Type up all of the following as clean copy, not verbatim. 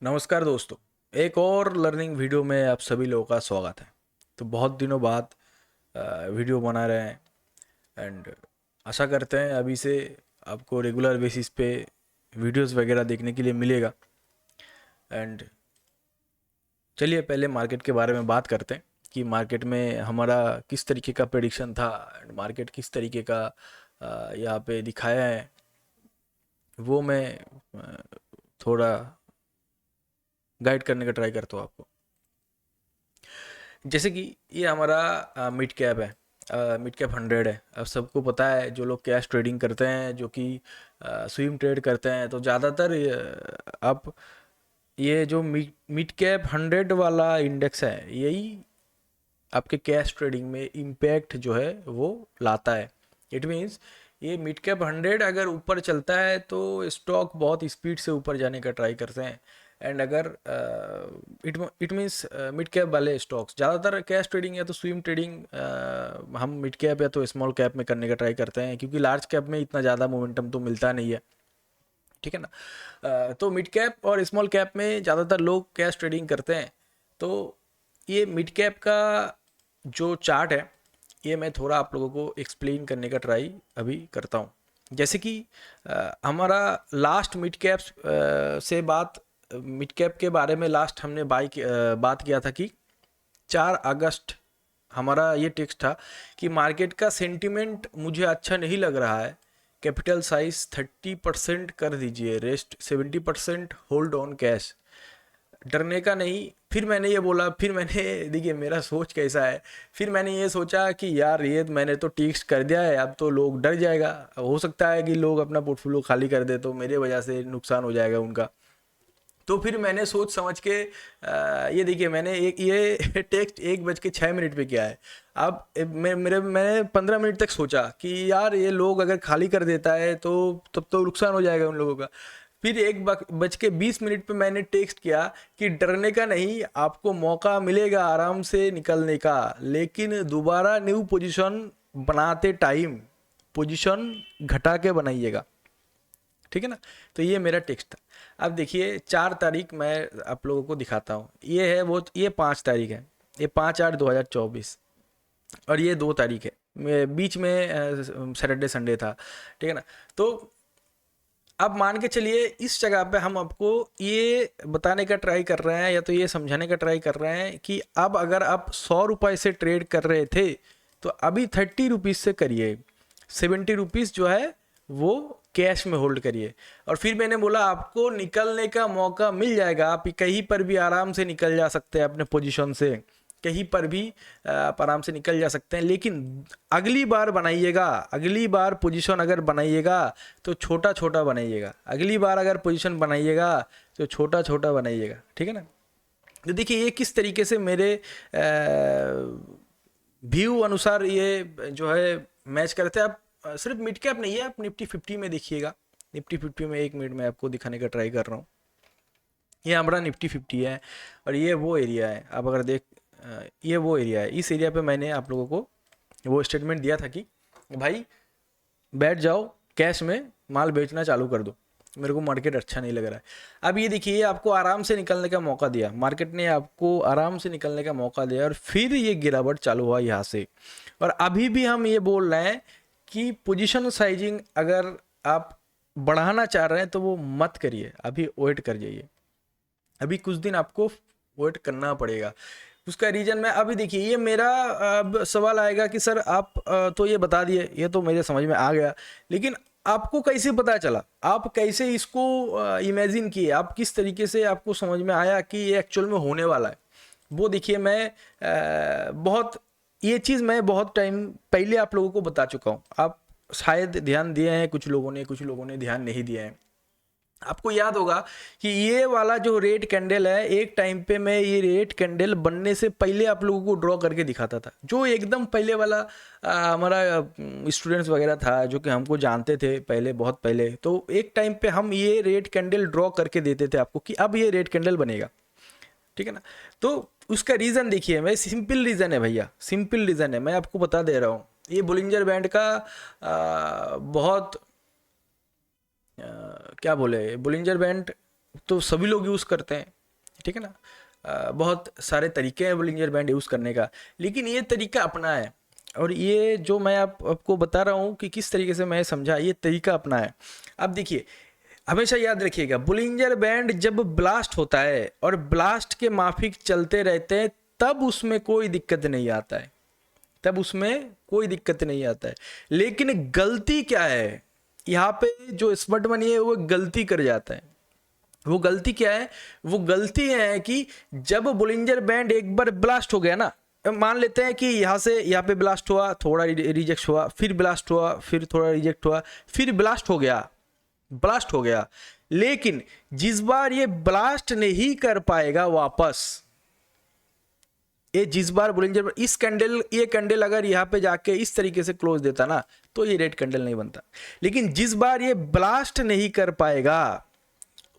नमस्कार दोस्तों। एक और लर्निंग वीडियो में आप सभी लोगों का स्वागत है। तो बहुत दिनों बाद वीडियो बना रहे हैं एंड आशा करते हैं अभी से आपको रेगुलर बेसिस पे वीडियोस वगैरह देखने के लिए मिलेगा। एंड चलिए पहले मार्केट के बारे में बात करते हैं कि मार्केट में हमारा किस तरीके का प्रेडिक्शन था एंड मार्केट किस तरीके का यहाँ पे दिखाया है, वो मैं थोड़ा गाइड करने का ट्राई करता हूँ आपको। जैसे कि ये हमारा मिड कैप है, मिड कैप 100 है। अब सबको पता है, जो लोग कैश ट्रेडिंग करते हैं, जो कि स्विंग ट्रेड करते हैं, तो ज़्यादातर आप ये जो मिड कैप 100 वाला इंडेक्स है, यही आपके कैश ट्रेडिंग में इम्पैक्ट जो है वो लाता है। इट मीन्स ये मिड कैप 100 अगर ऊपर चलता है तो स्टॉक बहुत स्पीड से ऊपर जाने का ट्राई करते हैं। एंड अगर इट मीन्स मिड कैप वाले स्टॉक्स, ज़्यादातर कैश ट्रेडिंग या तो स्विंग ट्रेडिंग हम मिड कैप या तो स्मॉल कैप में करने का ट्राई करते हैं, क्योंकि लार्ज कैप में इतना ज़्यादा मोमेंटम तो मिलता नहीं है। ठीक है ना। तो मिड कैप और स्मॉल कैप में ज़्यादातर लोग कैश ट्रेडिंग करते हैं। तो ये मिड कैप का जो चार्ट है, ये मैं थोड़ा आप लोगों को एक्सप्लेन करने का ट्राई अभी करता हूँ। जैसे कि हमारा लास्ट मिड कैप से बात मिड कैप के बारे में लास्ट हमने बात किया था कि 4 अगस्त हमारा ये टेक्स्ट था कि मार्केट का सेंटिमेंट मुझे अच्छा नहीं लग रहा है, कैपिटल साइज 30% कर दीजिए, रेस्ट 70% होल्ड ऑन कैश, डरने का नहीं। फिर मैंने ये बोला, फिर मैंने देखिए मेरा सोच कैसा है, फिर मैंने ये सोचा कि यार ये मैंने तो टेक्स्ट कर दिया है, अब तो लोग डर जाएगा, हो सकता है कि लोग अपना पोर्टफोलियो खाली कर दे तो मेरे वजह से नुकसान हो जाएगा उनका। तो फिर मैंने सोच समझ के ये देखिए मैंने एक ये टेक्स्ट 1:06 पे किया है। अब मैंने 15 मिनट तक सोचा कि यार ये लोग अगर खाली कर देता है तो तब तो नुकसान हो जाएगा उन लोगों का। फिर 1:20 पे मैंने टेक्स्ट किया कि डरने का नहीं, आपको मौका मिलेगा आराम से निकलने का, लेकिन दोबारा न्यू पोजीशन बनाते टाइम पोजीशन घटा के बनाइएगा। ठीक है ना। तो ये मेरा टेक्स्ट था। अब देखिए 4 तारीख मैं आप लोगों को दिखाता हूँ, ये है वो, ये 5 तारीख है, ये 5/8/2024, और ये 2 तारीख है, बीच में सैटरडे संडे था। ठीक है ना। तो अब मान के चलिए इस जगह पे हम आपको ये बताने का ट्राई कर रहे हैं या तो ये समझाने का ट्राई कर रहे हैं कि अब अगर आप 100 रुपये से ट्रेड कर रहे थे तो अभी 30 रुपीज़ से करिए, 70 रुपीज़ जो है वो कैश में होल्ड करिए। और फिर मैंने बोला आपको निकलने का मौका मिल जाएगा, आप कहीं पर भी आराम से निकल जा सकते हैं अपने पोजीशन से, कहीं पर भी आप आराम से निकल जा सकते हैं, लेकिन अगली बार बनाइएगा, अगली बार पोजीशन अगर बनाइएगा तो छोटा छोटा बनाइएगा, अगली बार अगर पोजीशन बनाइएगा तो छोटा छोटा बनाइएगा। ठीक है ना। तो देखिए ये किस तरीके से मेरे व्यू अनुसार ये जो है मैच करते हैं। आप सिर्फ मिड कैप नहीं है, आप निफ्टी 50 में देखिएगा। निफ्टी 50 में 1 मिनट में आपको दिखाने का ट्राई कर रहा हूँ। ये हमारा निफ्टी 50 है और ये वो एरिया है। आप अगर ये वो एरिया है, इस एरिया पे मैंने आप लोगों को वो स्टेटमेंट दिया था कि भाई बैठ जाओ, कैश में माल बेचना चालू कर दो, मेरे को मार्केट अच्छा नहीं लग रहा है। अब ये देखिए ये आपको आराम से निकलने का मौका दिया, मार्केट ने आपको आराम से निकलने का मौका दिया और फिर ये गिरावट चालू हुआ यहाँ से। और अभी भी हम ये बोल रहे हैं कि पोजीशन साइजिंग अगर आप बढ़ाना चाह रहे हैं तो वो मत करिए, अभी वेट कर जाइए, अभी कुछ दिन आपको वेट करना पड़ेगा। उसका रीजन मैं अभी देखिए, ये मेरा अब सवाल आएगा कि सर आप तो ये बता दिए, ये तो मेरे समझ में आ गया, लेकिन आपको कैसे पता चला, आप कैसे इसको इमेजिन किए, आप किस तरीके से आपको समझ में आया कि ये एक्चुअल में होने वाला है, वो देखिए। मैं बहुत ये चीज़ मैं बहुत टाइम पहले आप लोगों को बता चुका हूँ, आप शायद ध्यान दिए हैं, कुछ लोगों ने ध्यान नहीं दिए हैं। आपको याद होगा कि ये वाला जो रेड कैंडल है, एक टाइम पे मैं ये रेड कैंडल बनने से पहले आप लोगों को ड्रॉ करके दिखाता था, जो एकदम पहले वाला हमारा स्टूडेंट्स वगैरह था जो कि हमको जानते थे पहले, बहुत पहले। तो एक टाइम पे हम ये रेड कैंडल ड्रॉ करके देते थे आपको कि अब ये रेड कैंडल बनेगा। ठीक है ना। तो उसका रीज़न देखिए, मैं सिंपल रीज़न है भैया, सिंपल रीज़न है, मैं आपको बता दे रहा हूँ। ये बोलिंजर बैंड का बहुत क्या बोले, बोलिंजर बैंड तो सभी लोग यूज़ करते हैं, ठीक है ना। बहुत सारे तरीके हैं बोलिंजर बैंड यूज़ करने का, लेकिन ये तरीका अपना है। और ये जो मैं आपको बता रहा हूँ कि किस तरीके से मैं समझा, ये तरीका अपना है। अब देखिए, हमेशा याद रखिएगा, बोलिंजर बैंड जब ब्लास्ट होता है और ब्लास्ट के माफिक चलते रहते हैं, तब उसमें कोई दिक्कत नहीं आता है, तब उसमें कोई दिक्कत नहीं आता है। लेकिन गलती क्या है यहाँ पे, जो स्मार्ट मनी है वो गलती कर जाता है। वो गलती क्या है? वो गलती है कि जब बोलिंजर बैंड एक बार ब्लास्ट हो गया ना, मान लेते हैं कि यहाँ से यहाँ पे ब्लास्ट हुआ, थोड़ा रिजेक्ट हुआ, फिर ब्लास्ट हुआ, फिर थोड़ा रिजेक्ट हुआ, फिर ब्लास्ट हो गया, ब्लास्ट हो गया। लेकिन जिस बार ये ब्लास्ट नहीं कर पाएगा वापस, ये जिस बार बोलिंजर इस कैंडल, ये कैंडल अगर यहाँ पे जाके इस तरीके से क्लोज देता ना, तो ये रेड कैंडल नहीं बनता। लेकिन जिस बार ये ब्लास्ट नहीं कर पाएगा,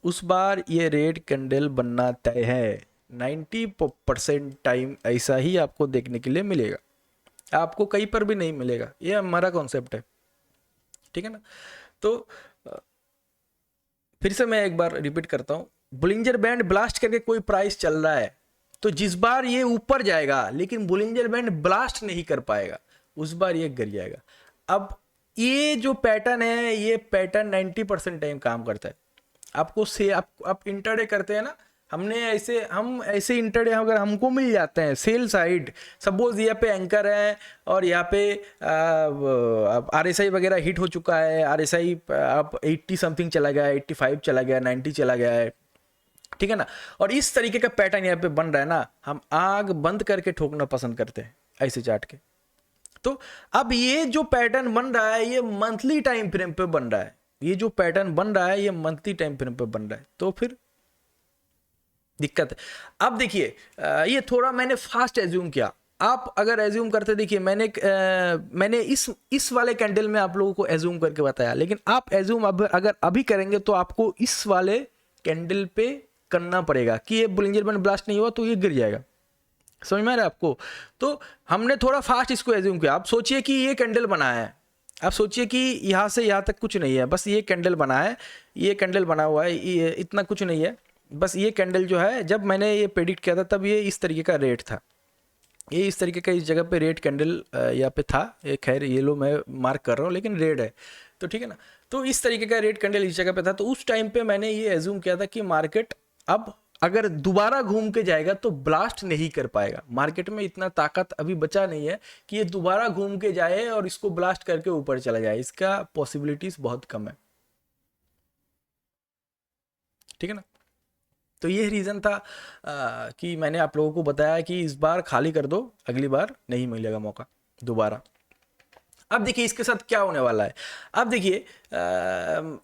उस बार ये रेड कैंडल बनना तय है। 90% टाइम ऐसा ही आपको देखने के लिए मिलेगा, आपको कहीं पर भी नहीं मिलेगा। ये हमारा कॉन्सेप्ट है, ठीक है ना। तो फिर से मैं एक बार रिपीट करता हूँ, बोलिंजर बैंड ब्लास्ट करके कोई प्राइस चल रहा है, तो जिस बार ये ऊपर जाएगा लेकिन बोलिंजर बैंड ब्लास्ट नहीं कर पाएगा, उस बार ये गिर जाएगा। अब ये जो पैटर्न है, ये पैटर्न 90% टाइम काम करता है। आपको से आप इंटरडे करते हैं ना, हम ऐसे इंटरडे अगर हमको मिल जाते हैं सेल साइड, सपोज यहाँ पे एंकर है और यहाँ पे RSI वगैरह हिट हो चुका है, RSI आप 80 समथिंग चला गया, 85 चला गया, 90 चला गया है, ठीक है ना। और इस तरीके का पैटर्न यहाँ पे बन रहा है ना, हम आग बंद करके ठोकना पसंद करते हैं ऐसे चार्ट के। तो अब ये जो पैटर्न बन रहा है, ये मंथली टाइम फ्रेम पे बन रहा है, ये जो पैटर्न बन रहा है ये मंथली टाइम फ्रेम पे बन रहा है, तो फिर दिक्कत है। अब देखिए, ये थोड़ा मैंने फास्ट एज्यूम किया। आप अगर एज्यूम करते, देखिए मैंने इस वाले कैंडल में आप लोगों को एज्यूम करके बताया, लेकिन आप एज्यूम अगर अभी करेंगे तो आपको इस वाले कैंडल पे करना पड़ेगा कि ये बोलिंजर बैंड ब्लास्ट नहीं हुआ तो ये गिर जाएगा। समझ में आ रहा है आपको? तो हमने थोड़ा फास्ट इसको एज्यूम किया। आप सोचिए कि ये कैंडल बना है, आप सोचिए कि यहाँ से यहाँ तक कुछ नहीं है, बस ये कैंडल बना है, ये कैंडल बना हुआ है, ये इतना कुछ नहीं है, बस ये कैंडल जो है, जब मैंने ये प्रेडिक्ट किया था तब ये इस तरीके का रेट था, ये इस तरीके का इस जगह पे रेड कैंडल यहाँ पे था। ये खैर ये लो मैं मार्क कर रहा हूँ, लेकिन रेड है, तो ठीक है ना। तो इस तरीके का रेड कैंडल इस जगह पे था, तो उस टाइम पे मैंने ये एज्यूम किया था कि मार्केट अब अगर दोबारा घूम के जाएगा तो ब्लास्ट नहीं कर पाएगा। मार्केट में इतना ताकत अभी बचा नहीं है कि ये दोबारा घूम के जाए और इसको ब्लास्ट करके ऊपर चला जाए, इसका पॉसिबिलिटीज बहुत कम है, ठीक है ना। तो ये रीज़न था कि मैंने आप लोगों को बताया कि इस बार खाली कर दो, अगली बार नहीं मिलेगा मौका दोबारा। अब देखिए इसके साथ क्या होने वाला है। अब देखिए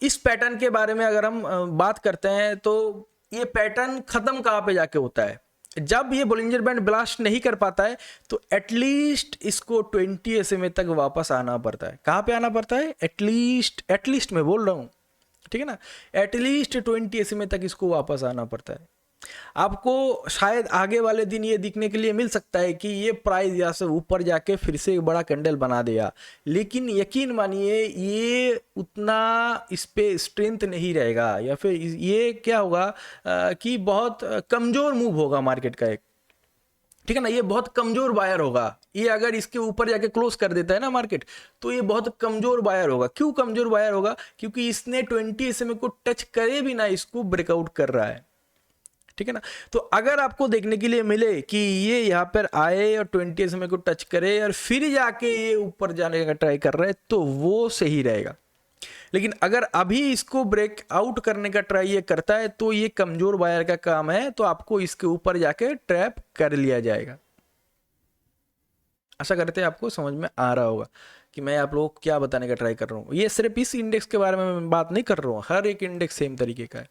इस पैटर्न के बारे में अगर हम बात करते हैं, तो ये पैटर्न खत्म कहाँ पे जाके होता है, जब ये बोलिंजर बैंड ब्लास्ट नहीं कर पाता है तो एटलीस्ट इसको 20 SMA तक वापस आना पड़ता है। कहाँ पे आना पड़ता है? एटलीस्ट मैं बोल रहा हूँ, ठीक है ना, एटलीस्ट 20 SMA तक इसको वापस आना पड़ता है। आपको शायद आगे वाले दिन ये दिखने के लिए मिल सकता है कि ये प्राइस यहाँ से ऊपर जाके फिर से एक बड़ा कैंडल बना दिया, लेकिन यकीन मानिए ये उतना इस पे स्ट्रेंथ नहीं रहेगा, या फिर ये क्या होगा कि बहुत कमजोर मूव होगा मार्केट का एक, ठीक है ना। ये बहुत कमजोर बायर होगा, ये अगर इसके ऊपर जाके क्लोज कर देता है ना मार्केट, तो ये बहुत कमजोर बायर होगा। क्यों कमजोर बायर होगा? क्योंकि इसने 20 SMA को टच करे भी ना इसको ब्रेकआउट कर रहा है, ठीक है ना। तो अगर आपको देखने के लिए मिले कि ये यहाँ पर आए और 20 SMA को टच करे और फिर जाके ये ऊपर जाने का ट्राई कर रहा है, तो वो सही रहेगा। लेकिन अगर अभी इसको ब्रेक आउट करने का ट्राई ये करता है, तो ये कमजोर बायर का काम है, तो आपको इसके ऊपर जाके ट्रैप कर लिया जाएगा। आशा करते हैं आपको समझ में आ रहा होगा कि मैं आप लोगों को क्या बताने का ट्राई कर रहा हूँ। ये सिर्फ इस इंडेक्स के बारे में मैं बात नहीं कर रहा हूँ, हर एक इंडेक्स सेम तरीके का है,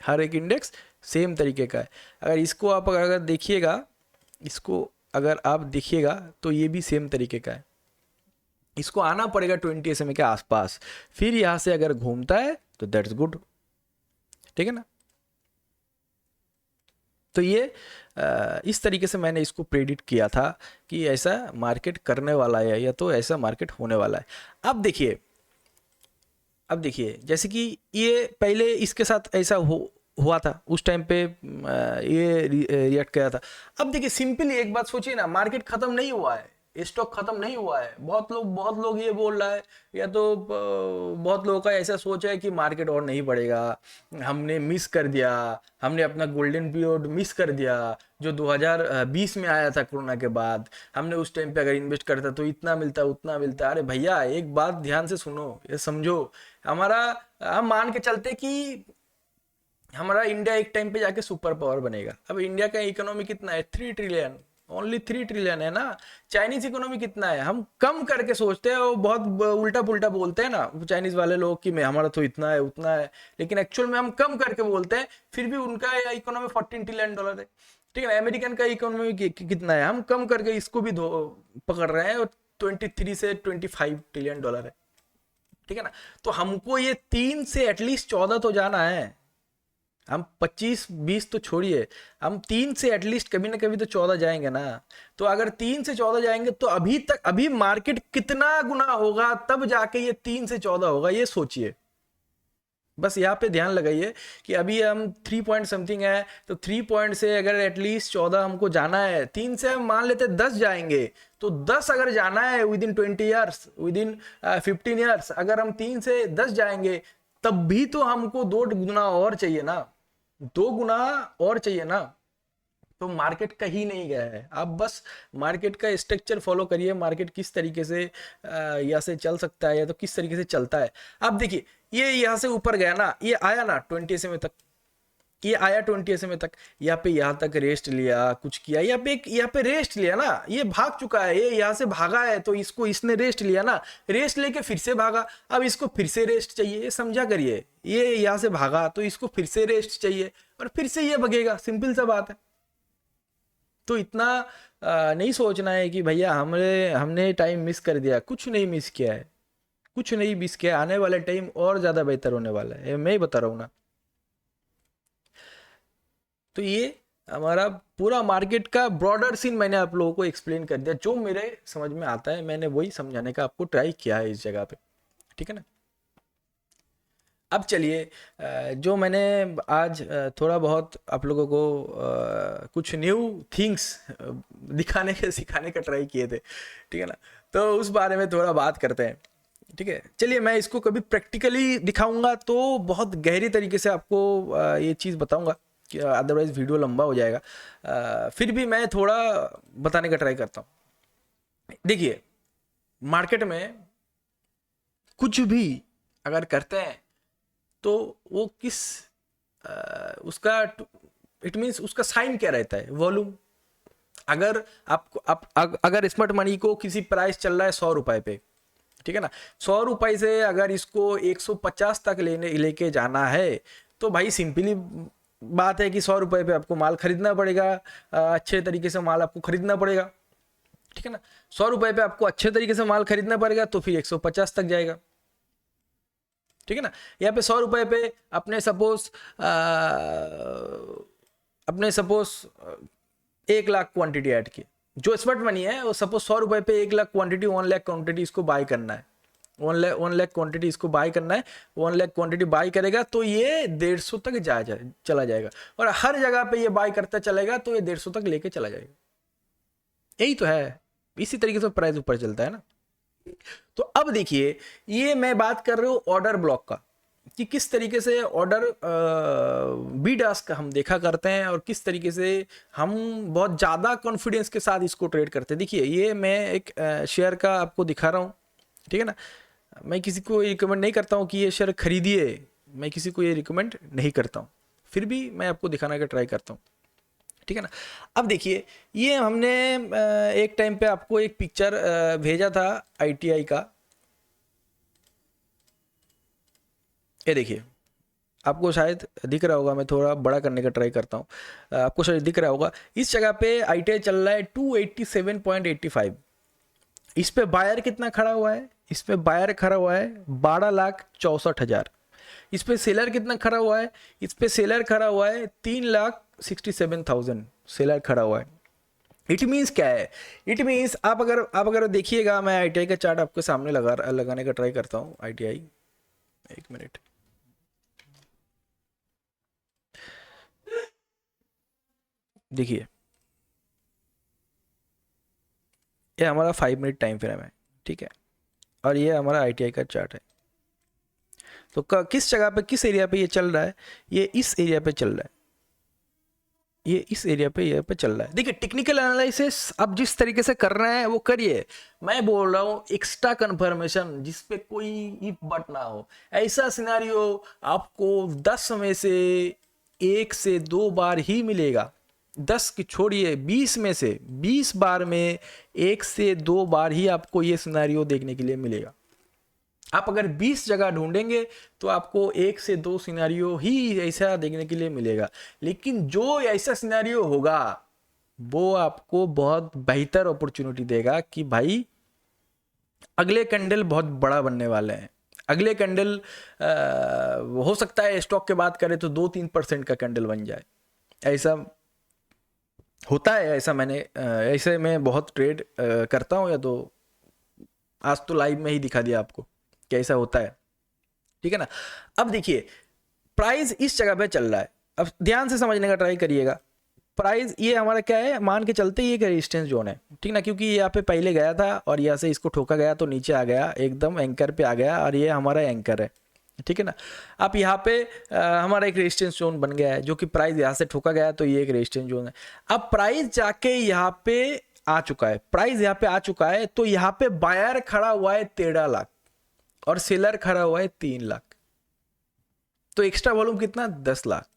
हर एक इंडेक्स सेम तरीके का है। अगर इसको आप अगर देखिएगा, इसको अगर आप देखिएगा तो ये भी सेम तरीके का है। इसको आना पड़ेगा 20 SMA के आसपास, फिर यहाँ से अगर घूमता है तो दैट्स गुड, ठीक है ना। तो ये इस तरीके से मैंने इसको प्रेडिक्ट किया था कि ऐसा मार्केट करने वाला है, या तो ऐसा मार्केट होने वाला है। अब देखिए जैसे कि ये पहले इसके साथ ऐसा हुआ था उस टाइम पे ये रिएक्ट किया था। अब देखिए सिंपली एक बात सोचिए ना, मार्केट खत्म नहीं हुआ है, स्टॉक खत्म नहीं हुआ है। बहुत लोग ये बोल रहा है, या तो बहुत लोगों का ऐसा सोच है कि मार्केट और नहीं बढ़ेगा, हमने मिस कर दिया, हमने अपना गोल्डन पीरियड मिस कर दिया जो 2020 में आया था कोरोना के बाद। हमने उस टाइम पे अगर इन्वेस्ट करता तो इतना मिलता उतना मिलता। अरे भैया एक बात ध्यान से सुनो, ये समझो, हमारा हम मान के चलते कि हमारा इंडिया एक टाइम पे जाके सुपर पावर बनेगा। अब इंडिया का इकोनॉमी कितना है? 3 ट्रिलियन, ओनली 3 ट्रिलियन है ना। चाइनीज इकोनॉमी कितना है? हम कम करके सोचते हैं, वो बहुत उल्टा पुल्टा बोलते हैं ना चाइनीज वाले लोग कि मैं हमारा तो इतना है उतना है, लेकिन एक्चुअल में हम कम करके बोलते हैं। फिर भी उनका इकोनॉमी $14 ट्रिलियन है। ठीक है ना। अमेरिकन का इकोनॉमी कितना है? हम कम करके इसको भी पकड़ रहे हैं, और 23 से $25 ट्रिलियन है। ठीक है ना। तो हमको ये 3 से एटलीस्ट 14 तो जाना है। हम 25-20 तो छोड़िए, हम 3 से एटलीस्ट कभी ना कभी तो 14 जाएंगे ना। तो अगर 3 से 14 जाएंगे तो अभी मार्केट कितना गुना होगा, तब जाके ये 3 से 14 होगा, ये सोचिए। बस यहाँ पे ध्यान लगाइए कि अभी हम 3 पॉइंट समथिंग है, तो 3 पॉइंट से अगर एटलीस्ट 14 हमको जाना है, 3 से हम मान लेते 10 जाएंगे, तो 10 अगर जाना है with in 20 years, with in 15 years, अगर हम 3 से 10 जाएंगे, तब भी तो हमको 2 गुना और चाहिए ना, 2 गुना और चाहिए ना। तो मार्केट कहीं नहीं गया है। आप बस मार्केट का स्ट्रक्चर फॉलो करिए, मार्केट किस तरीके से यहाँ से चल सकता है, या तो किस तरीके से चलता है। अब देखिए ये यहाँ से ऊपर गया ना, ये आया ना 20 SMA तक, ये आया 20 SMA तक, यहाँ तक रेस्ट लिया, कुछ किया, यहाँ पे रेस्ट लिया ना, ये भाग चुका है, ये यहाँ से भागा है, तो इसको इसने रेस्ट लिया ना, रेस्ट लेके फिर से भागा, अब इसको फिर से रेस्ट चाहिए, ये समझा करिए। ये यहाँ से भागा तो इसको फिर से रेस्ट चाहिए, और फिर से ये भगेगा, सिंपल सा बात है। तो इतना नहीं सोचना है कि भैया हमने हमने टाइम मिस कर दिया। कुछ नहीं मिस किया है, कुछ नहीं मिस किया। आने वाला टाइम और ज़्यादा बेहतर होने वाला है, मैं ही बता रहा हूँ ना। तो ये हमारा पूरा मार्केट का ब्रॉडर सीन मैंने आप लोगों को एक्सप्लेन कर दिया, जो मेरे समझ में आता है मैंने वही समझाने का आपको ट्राई किया है इस जगह पे। ठीक है ना। अब चलिए जो मैंने आज थोड़ा बहुत आप लोगों को कुछ न्यू थिंग्स दिखाने के सिखाने का ट्राई किए थे। ठीक है ना। तो उस बारे में थोड़ा बात करते हैं। ठीक है। चलिए मैं इसको कभी प्रैक्टिकली दिखाऊंगा तो बहुत गहरी तरीके से आपको ये चीज़ बताऊंगा, कि अदरवाइज वीडियो लंबा हो जाएगा। फिर भी मैं थोड़ा बताने का ट्राई करता हूँ। देखिए मार्केट में कुछ भी अगर करते हैं तो वो किस उसका इट मीन्स उसका साइन क्या रहता है? वॉल्यूम। अगर अगर स्मार्ट मनी को किसी प्राइस चल रहा है 100 रुपए पे, ठीक है ना, 100 रुपए से अगर इसको 150 तक लेके जाना है, तो भाई सिंपली बात है कि 100 रुपए पे आपको माल खरीदना पड़ेगा, अच्छे तरीके से माल आपको खरीदना पड़ेगा। ठीक है ना। 100 रुपए पे आपको अच्छे तरीके से माल खरीदना पड़ेगा, तो फिर 150 तक जाएगा। ठीक है ना। यहाँ पे 100 रुपए पे अपने सपोज 1 लाख क्वांटिटी ऐड की, जो स्मार्ट मनी है वो सपोज 100 रुपए पे 1 लाख क्वांटिटी, 1 लाख क्वांटिटी इसको बाय करना है, 1 लाख क्वांटिटी इसको बाय करना है। 1 लाख क्वांटिटी बाय करेगा तो ये 150 तक चला जाएगा, और हर जगह पे ये बाय करता चलेगा तो ये 150 तक लेके चला जाएगा। यही तो है, इसी तरीके से प्राइस ऊपर चलता है ना। तो अब देखिए ये मैं बात कर रहा हूँ ऑर्डर ब्लॉक का, कि किस तरीके से ऑर्डर बी डास्क का हम देखा करते हैं, और किस तरीके से हम बहुत ज़्यादा कॉन्फिडेंस के साथ इसको ट्रेड करते हैं। देखिए ये मैं एक शेयर का आपको दिखा रहा हूँ। ठीक है ना। मैं किसी को रिकमेंड नहीं करता हूँ कि ये शेयर खरीदिए, मैं किसी को ये रिकमेंड नहीं करता हूँ, फिर भी मैं आपको दिखाने का ट्राई करता हूँ। ठीक है ना। अब देखिए ये हमने एक टाइम पे आपको एक पिक्चर भेजा था ITI का। ये देखिए आपको शायद दिख रहा होगा, मैं थोड़ा बड़ा करने का ट्राई करता हूँ, आपको शायद दिख रहा होगा। इस जगह पे ITI चल रहा है 287.85। इस पे बायर कितना खड़ा हुआ है? इस पे बायर खड़ा हुआ है 12,64,000। इस पे सेलर कितना खड़ा हुआ है? इस पे सेलर खड़ा हुआ है 3,67,000 सेलर खड़ा हुआ है। इट मीन्स क्या है? इट मीन्स आप अगर देखिएगा, मैं ITI का चार्ट आपके सामने लगाने का ट्राई करता हूँ। ITI, एक मिनट। देखिए ये हमारा 5 मिनट टाइम फ्रेम है, ठीक है, और ये हमारा आईटीआई का चार्ट है। तो किस जगह पे, किस एरिया पे ये चल रहा है, ये इस एरिया पे चल रहा है, ये इस एरिया पे चल रहा है। देखिए टेक्निकल एनालिसिस आप जिस तरीके से कर रहे हैं वो करिए, मैं बोल रहा हूँ एक्स्ट्रा कंफर्मेशन जिसपे कोई इफ बट ना हो। ऐसा सिनेरियो आपको 10 में से 1 से 2 बार ही मिलेगा, 10 की छोड़िए 20 में से 20 बार में 1 से 2 बार ही आपको ये सिनेरियो देखने के लिए मिलेगा। आप अगर 20 जगह ढूंढेंगे तो आपको 1 से 2 सिनेरियो ही ऐसा देखने के लिए मिलेगा, लेकिन जो ऐसा सिनेरियो होगा वो आपको बहुत बेहतर अपॉर्चुनिटी देगा कि भाई अगले कैंडल बहुत बड़ा बनने वाले हैं। अगले कैंडल हो सकता है स्टॉक की बात करें तो 2-3% का कैंडल बन जाए, ऐसा होता है। ऐसा मैंने ऐसे मैं बहुत ट्रेड करता हूँ, या तो आज तो लाइव में ही दिखा दिया आपको कैसा होता है, ठीक है ना। अब देखिए प्राइस इस जगह पे चल रहा है, अब ध्यान से समझने का ट्राई करिएगा। प्राइस ये हमारा क्या है, मान के चलते ही एक रेजिस्टेंस जोन है, ठीक ना, क्योंकि यहाँ पे पहले गया था और यहाँ से इसको ठोका गया तो नीचे आ गया, एकदम एंकर पे आ गया, और ये हमारा एंकर है, ठीक है ना। अब यहाँ पे हमारा एक रेजिस्टेंस जोन बन गया है, जो कि प्राइस यहाँ से ठोका गया तो ये एक रेजिस्टेंस जोन है। अब प्राइस जाके यहाँ पे आ चुका है, प्राइस यहाँ पे आ चुका है, तो यहाँ पे बायर खड़ा हुआ है 13 लाख और सेलर खड़ा हुआ है 3 लाख, तो एक्स्ट्रा वॉल्यूम कितना, 10 लाख,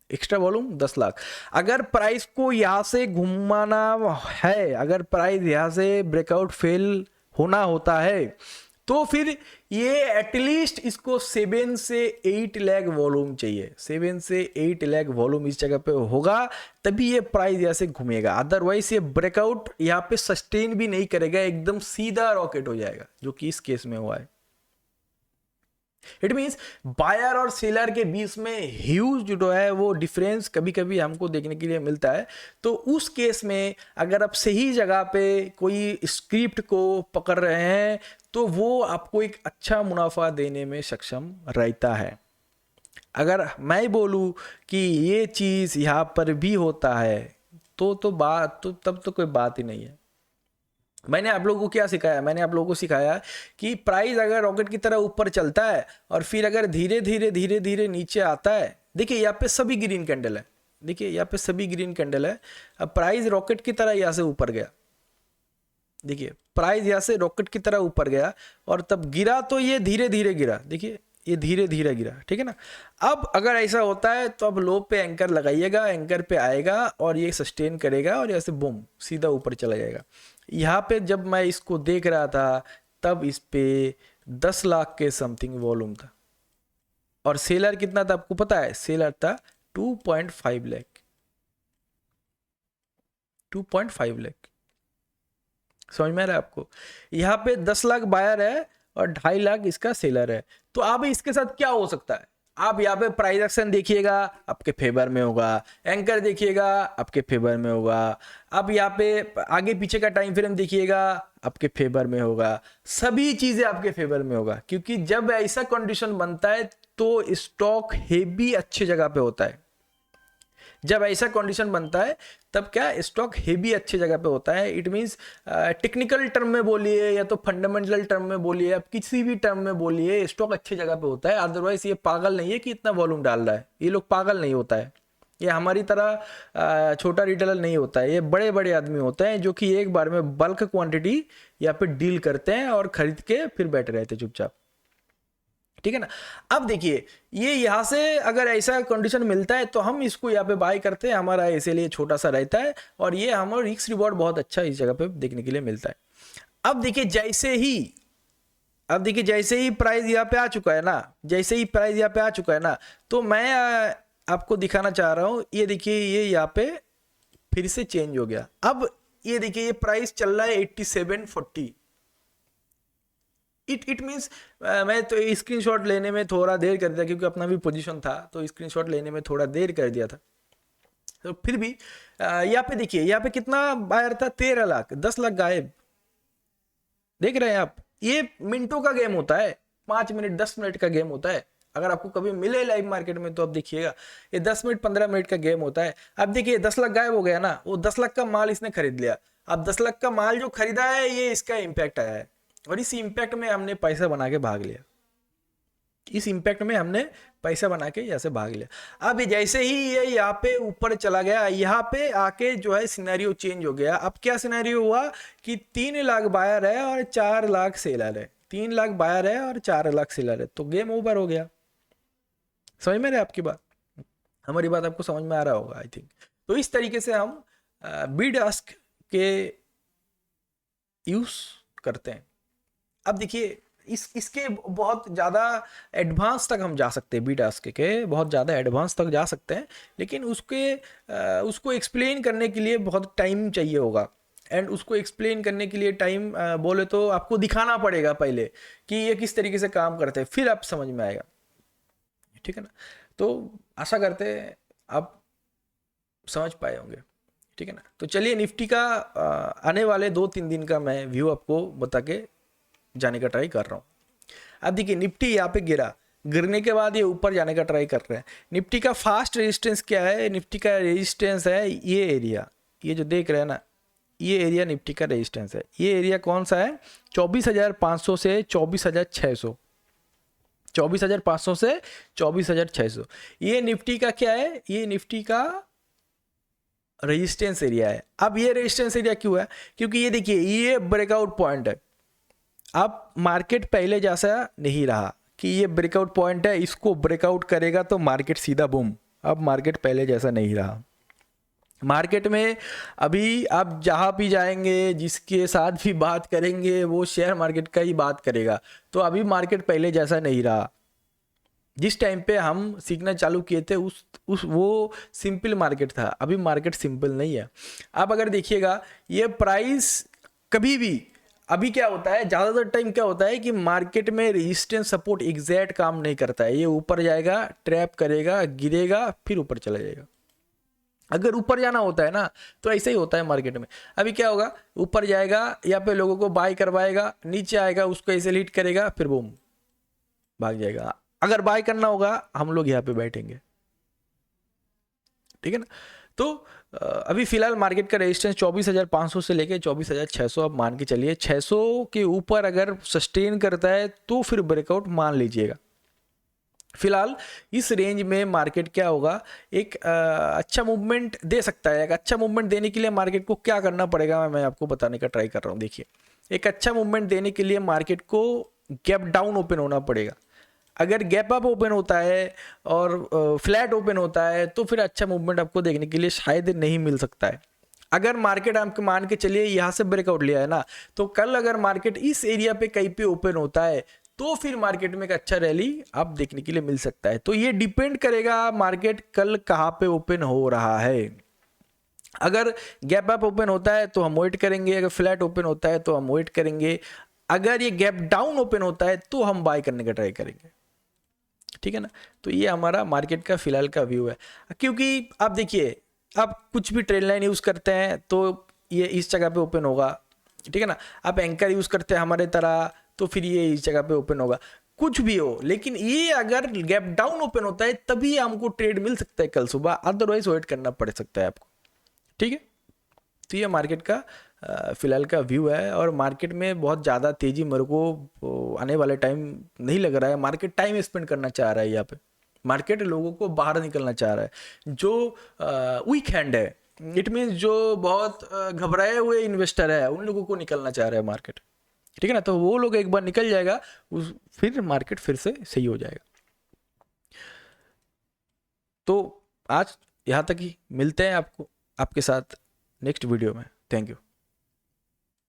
एक्स्ट्रा वॉल्यूम 10 लाख। अगर प्राइस को यहां से घुमाना है, अगर प्राइस यहां से ब्रेकआउट फेल होना होता है, तो फिर ये एटलीस्ट इसको 7 से 8 लाख वॉल्यूम चाहिए, 7 से 8 लाख वॉल्यूम इस जगह पे होगा तभी ये प्राइस यहां से घूमेगा। अदरवाइज ये ब्रेकआउट यहां पे सस्टेन भी नहीं करेगा, एकदम सीधा रॉकेट हो जाएगा, जो कि इस केस में हुआ है। इट मीन्स बायर और सेलर के बीच में ह्यूज जो है वो डिफरेंस कभी कभी हमको देखने के लिए मिलता है। तो उस केस में अगर आप सही जगह पे कोई स्क्रिप्ट को पकड़ रहे हैं तो वो आपको एक अच्छा मुनाफा देने में सक्षम रहता है। अगर मैं बोलूं कि ये चीज़ यहाँ पर भी होता है तो बात तो तब तो कोई बात ही नहीं है। मैंने आप लोगों को क्या सिखाया, मैंने आप लोगों को सिखाया कि प्राइस अगर रॉकेट की तरह ऊपर चलता है और फिर अगर धीरे धीरे धीरे धीरे नीचे आता है, देखिए यहाँ पे सभी ग्रीन कैंडल है, देखिए यहाँ पे सभी ग्रीन कैंडल है। अब प्राइस रॉकेट की तरह यहाँ से ऊपर गया, देखिए प्राइस यहाँ से रॉकेट की तरह ऊपर गया और तब गिरा तो ये धीरे धीरे गिरा, देखिए ये धीरे धीरे गिरा, ठीक है ना। अब अगर ऐसा होता है तो अब लो पे एंकर लगाइएगा, एंकर पे आएगा और ये सस्टेन करेगा और ऐसे बूम सीधा ऊपर चला जाएगा। यहाँ पे जब मैं इसको देख रहा था तब इस पे 10 लाख के समथिंग वॉल्यूम था और सेलर कितना था आपको पता है, सेलर था 2.5 लाख, 2.5 लाख। समझ में आ रहा है आपको, यहाँ पे 10 लाख बायर है और 2.5 लाख इसका सेलर है। तो अब इसके साथ क्या हो सकता है, आप यहाँ पे प्राइस एक्शन देखिएगा आपके फेवर में होगा, एंकर देखिएगा आपके फेवर में होगा, अब यहाँ पे आगे पीछे का टाइम फ्रेम देखिएगा आपके फेवर में होगा, सभी चीजें आपके फेवर में होगा। क्योंकि जब ऐसा कंडीशन बनता है तो स्टॉक हेवी अच्छी जगह पे होता है, जब ऐसा कंडीशन बनता है तब क्या स्टॉक हेवी अच्छी जगह पे होता है। इट मींस टेक्निकल टर्म में बोलिए या तो फंडामेंटल टर्म में बोलिए, आप किसी भी टर्म में बोलिए, स्टॉक अच्छी जगह पे होता है। अदरवाइज ये पागल नहीं है कि इतना वॉल्यूम डाल रहा है, ये लोग पागल नहीं होता है, ये हमारी तरह छोटा रिटेलर नहीं होता है, ये बड़े बड़े आदमी होते हैं जो कि एक बार में बल्क क्वांटिटी यहाँ पे डील करते हैं और खरीद के फिर बैठे रहते चुपचाप, ठीक है ना। अब देखिए ये यहाँ से अगर ऐसा कंडीशन मिलता है तो हम इसको यहाँ पे बाय करते हैं, हमारा इसीलिए छोटा सा रहता है और ये हमारा रिस्क रिवॉर्ड बहुत अच्छा इस जगह पे देखने के लिए मिलता है। अब देखिए जैसे ही प्राइस यहाँ पे आ चुका है ना, जैसे ही प्राइस यहाँ पे आ चुका है ना, तो मैं आपको दिखाना चाह रहा हूँ, ये देखिए ये यहाँ पे फिर से चेंज हो गया। अब ये देखिए ये प्राइस चल रहा है 87.40। इट मीन्स मैं तो स्क्रीनशॉट लेने में थोड़ा देर कर दिया क्योंकि अपना भी पोजीशन था, तो स्क्रीनशॉट लेने में थोड़ा देर कर दिया था। तो फिर भी यहाँ पे देखिए यहाँ पे कितना बायर था, 13 लाख, 10 लाख गायब। देख रहे हैं आप, ये मिनटों का गेम होता है, 5 मिनट 10 मिनट का गेम होता है। अगर आपको कभी मिले लाइव मार्केट में तो आप देखिएगा, ये 10 मिनट 15 मिनट का गेम होता है। अब देखिए 10 लाख गायब हो गया ना, वो 10 लाख का माल इसने खरीद लिया। अब 10 लाख का माल जो खरीदा है, ये इसका इम्पैक्ट आया है, और इस इम्पैक्ट में हमने पैसा बना के भाग लिया, इस इम्पैक्ट में हमने पैसा बना के यहाँ से भाग लिया। अब जैसे ही ये यहाँ पे ऊपर चला गया, यहाँ पे आके जो है सिनेरियो चेंज हो गया। अब क्या सिनेरियो हुआ कि 3 लाख बायर है और 4 लाख सेलर है, 3 लाख बायर है और 4 लाख सेलर है, तो गेम ओवर हो गया। समझ में रहे आपकी बात? हमारी बात आपको समझ में आ रहा होगा आई थिंक। तो इस तरीके से हम बिड आस्क के यूज करते हैं। अब देखिए इसके बहुत ज़्यादा एडवांस तक हम जा सकते हैं, बिड आस्क के बहुत ज़्यादा एडवांस तक जा सकते हैं, लेकिन उसको एक्सप्लेन करने के लिए बहुत टाइम चाहिए होगा। एंड उसको एक्सप्लेन करने के लिए टाइम बोले तो आपको दिखाना पड़ेगा पहले कि ये किस तरीके से काम करते हैं, फिर आप समझ में आएगा, ठीक है ना। तो आशा करते हैं आप समझ पाए होंगे, ठीक है ना। तो चलिए निफ्टी का आने वाले 2-3 दिन का मैं व्यू आपको बता के जाने का ट्राई कर रहा हूँ। अब देखिए निफ्टी यहाँ पे गिरा, गिरने के बाद ये ऊपर जाने का ट्राई कर रहे हैं। निफ्टी का फास्ट रेजिस्टेंस क्या है? निफ्टी का रेजिस्टेंस है ये एरिया, ये जो देख रहे हैं ना, ये एरिया निफ्टी का रेजिस्टेंस है। ये एरिया कौन सा है? 24,500 से 24,600, 24,500 से 24,600। ये निफ्टी का क्या है? ये निफ्टी का रेजिस्टेंस एरिया है। अब ये रेजिस्टेंस एरिया क्यों है? क्योंकि ये देखिए ये ब्रेकआउट पॉइंट है। अब मार्केट पहले जैसा नहीं रहा कि ये ब्रेकआउट पॉइंट है, इसको ब्रेकआउट करेगा तो मार्केट सीधा बूम। अब मार्केट पहले जैसा नहीं रहा। मार्केट में अभी आप जहाँ भी जाएंगे, जिसके साथ भी बात करेंगे, वो शेयर मार्केट का ही बात करेगा। तो अभी मार्केट पहले जैसा नहीं रहा। जिस टाइम पे हम सीखना चालू किए थे उस वो सिंपल मार्केट था, अभी मार्केट सिंपल नहीं है। अब अगर देखिएगा ये प्राइस कभी भी, अभी क्या होता है ज़्यादातर टाइम क्या होता है कि मार्केट में रेजिस्टेंस सपोर्ट एग्जैक्ट काम नहीं करता है। ये ऊपर जाएगा, ट्रैप करेगा, गिरेगा, फिर ऊपर चला जाएगा। अगर ऊपर जाना होता है ना तो ऐसे ही होता है मार्केट में। अभी क्या होगा, ऊपर जाएगा, यहाँ पे लोगों को बाय करवाएगा, नीचे आएगा, उसको ऐसे लीड करेगा, फिर बूम भाग जाएगा। अगर बाय करना होगा हम लोग यहाँ पे बैठेंगे, ठीक है ना। तो अभी फिलहाल मार्केट का रेजिस्टेंस 24,500 से लेके 24,600, अब मान के चलिए 600 के ऊपर अगर सस्टेन करता है तो फिर ब्रेकआउट मान लीजिएगा। फिलहाल इस रेंज में मार्केट क्या होगा, एक अच्छा मूवमेंट दे सकता है। एक अच्छा मूवमेंट देने के लिए मार्केट को क्या करना पड़ेगा मैं आपको बताने का ट्राई कर रहा हूँ। देखिए एक अच्छा मूवमेंट देने के लिए मार्केट को गैप डाउन ओपन होना पड़ेगा। अगर गैप अप ओपन होता है और फ्लैट ओपन होता है तो फिर अच्छा मूवमेंट आपको देखने के लिए शायद नहीं मिल सकता है। अगर मार्केट आपके मान के चलिए यहाँ से ब्रेकआउट लिया है ना, तो कल अगर मार्केट इस एरिया पे कहीं पे ओपन होता है तो फिर मार्केट में एक अच्छा रैली आप देखने के लिए मिल सकता है। तो ये डिपेंड करेगा मार्केट कल कहाँ पे ओपन हो रहा है। अगर गैप अप ओपन होता है तो हम वेट करेंगे, अगर फ्लैट ओपन होता है तो हम वेट करेंगे, अगर ये गैप डाउन ओपन होता है तो हम बाय करने का ट्राई करेंगे, ठीक है ना। तो ये हमारा मार्केट का फिलहाल का व्यू है। क्योंकि आप देखिए आप कुछ भी ट्रेंड लाइन यूज़ करते हैं तो ये इस जगह पे ओपन होगा, ठीक है ना। आप एंकर यूज़ करते हैं हमारे तरह तो फिर ये इस जगह पे ओपन होगा, कुछ भी हो। लेकिन ये अगर गैप डाउन ओपन होता है तभी हमको ट्रेड मिल सकता है कल सुबह, अदरवाइज वेट करना पड़ सकता है आपको, ठीक है। तो ये मार्केट का फिलहाल का व्यू है। और मार्केट में बहुत ज़्यादा तेज़ी मेरे को आने वाले टाइम नहीं लग रहा है। मार्केट टाइम स्पेंड करना चाह रहा है यहाँ पे, मार्केट लोगों को बाहर निकलना चाह रहा है। जो वीक हैंड है, इट मीन्स जो बहुत घबराए हुए इन्वेस्टर है, उन लोगों को निकलना चाह रहा है मार्केट, ठीक है ना। तो वो लोग एक बार निकल जाएगा फिर मार्केट फिर से सही हो जाएगा। तो आज यहाँ तक ही, मिलते हैं आपके साथ नेक्स्ट वीडियो में। Thank you.